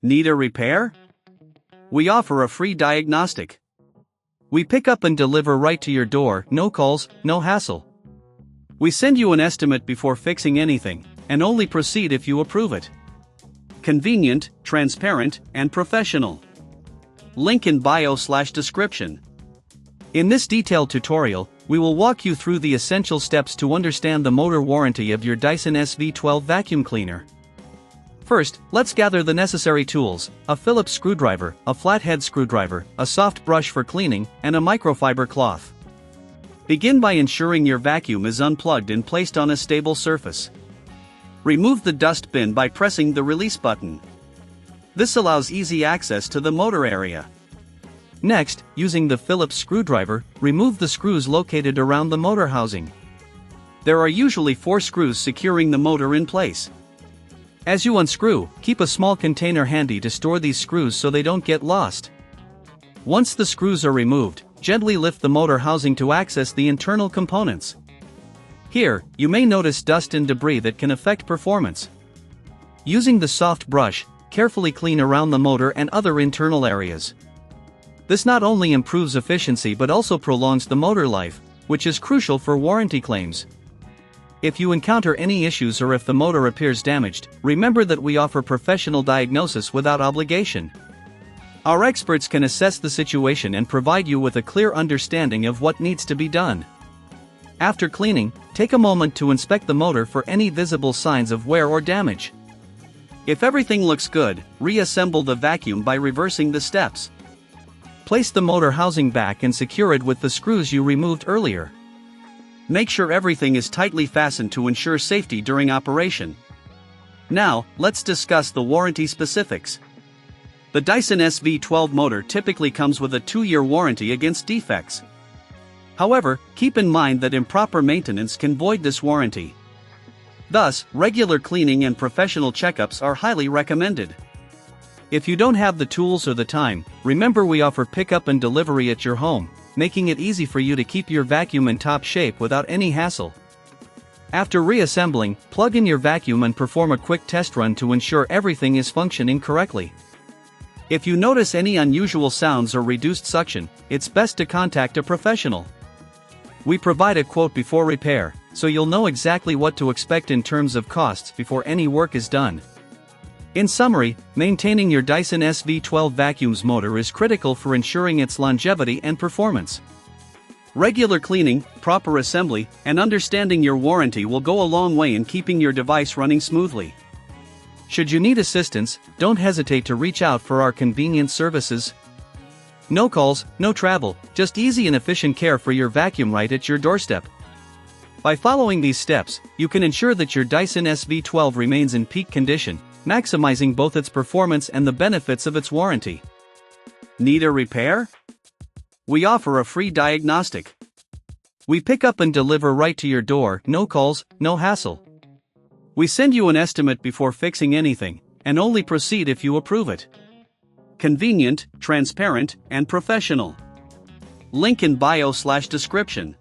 Need a repair? We offer a free diagnostic. We pick up and deliver right to your door, no calls, no hassle. We send you an estimate before fixing anything, and only proceed if you approve it. Convenient, transparent, and professional. Link in bio/description. In this detailed tutorial, we will walk you through the essential steps to understand the motor warranty of your Dyson SV12 vacuum cleaner. First, let's gather the necessary tools: a Phillips screwdriver, a flathead screwdriver, a soft brush for cleaning, and a microfiber cloth. Begin by ensuring your vacuum is unplugged and placed on a stable surface. Remove the dust bin by pressing the release button. This allows easy access to the motor area. Next, using the Phillips screwdriver, remove the screws located around the motor housing. There are usually 4 screws securing the motor in place. As you unscrew, keep a small container handy to store these screws so they don't get lost. Once the screws are removed, gently lift the motor housing to access the internal components. Here, you may notice dust and debris that can affect performance. Using the soft brush, carefully clean around the motor and other internal areas. This not only improves efficiency but also prolongs the motor life, which is crucial for warranty claims. If you encounter any issues or if the motor appears damaged, remember that we offer professional diagnosis without obligation. Our experts can assess the situation and provide you with a clear understanding of what needs to be done. After cleaning, take a moment to inspect the motor for any visible signs of wear or damage. If everything looks good, reassemble the vacuum by reversing the steps. Place the motor housing back and secure it with the screws you removed earlier. Make sure everything is tightly fastened to ensure safety during operation. Now, let's discuss the warranty specifics. The Dyson SV12 motor typically comes with a 2-year warranty against defects. However, keep in mind that improper maintenance can void this warranty. Thus, regular cleaning and professional checkups are highly recommended. If you don't have the tools or the time, remember we offer pickup and delivery at your home, making it easy for you to keep your vacuum in top shape without any hassle. After reassembling, plug in your vacuum and perform a quick test run to ensure everything is functioning correctly. If you notice any unusual sounds or reduced suction, it's best to contact a professional. We provide a quote before repair, so you'll know exactly what to expect in terms of costs before any work is done. In summary, maintaining your Dyson SV12 vacuum's motor is critical for ensuring its longevity and performance. Regular cleaning, proper assembly, and understanding your warranty will go a long way in keeping your device running smoothly. Should you need assistance, don't hesitate to reach out for our convenient services. No calls, no travel, just easy and efficient care for your vacuum right at your doorstep. By following these steps, you can ensure that your Dyson SV12 remains in peak condition, maximizing both its performance and the benefits of its warranty. Need a repair? We offer a free diagnostic. We pick up and deliver right to your door, no calls, no hassle. We send you an estimate before fixing anything, and only proceed if you approve it. Convenient, transparent, and professional. Link in bio/description.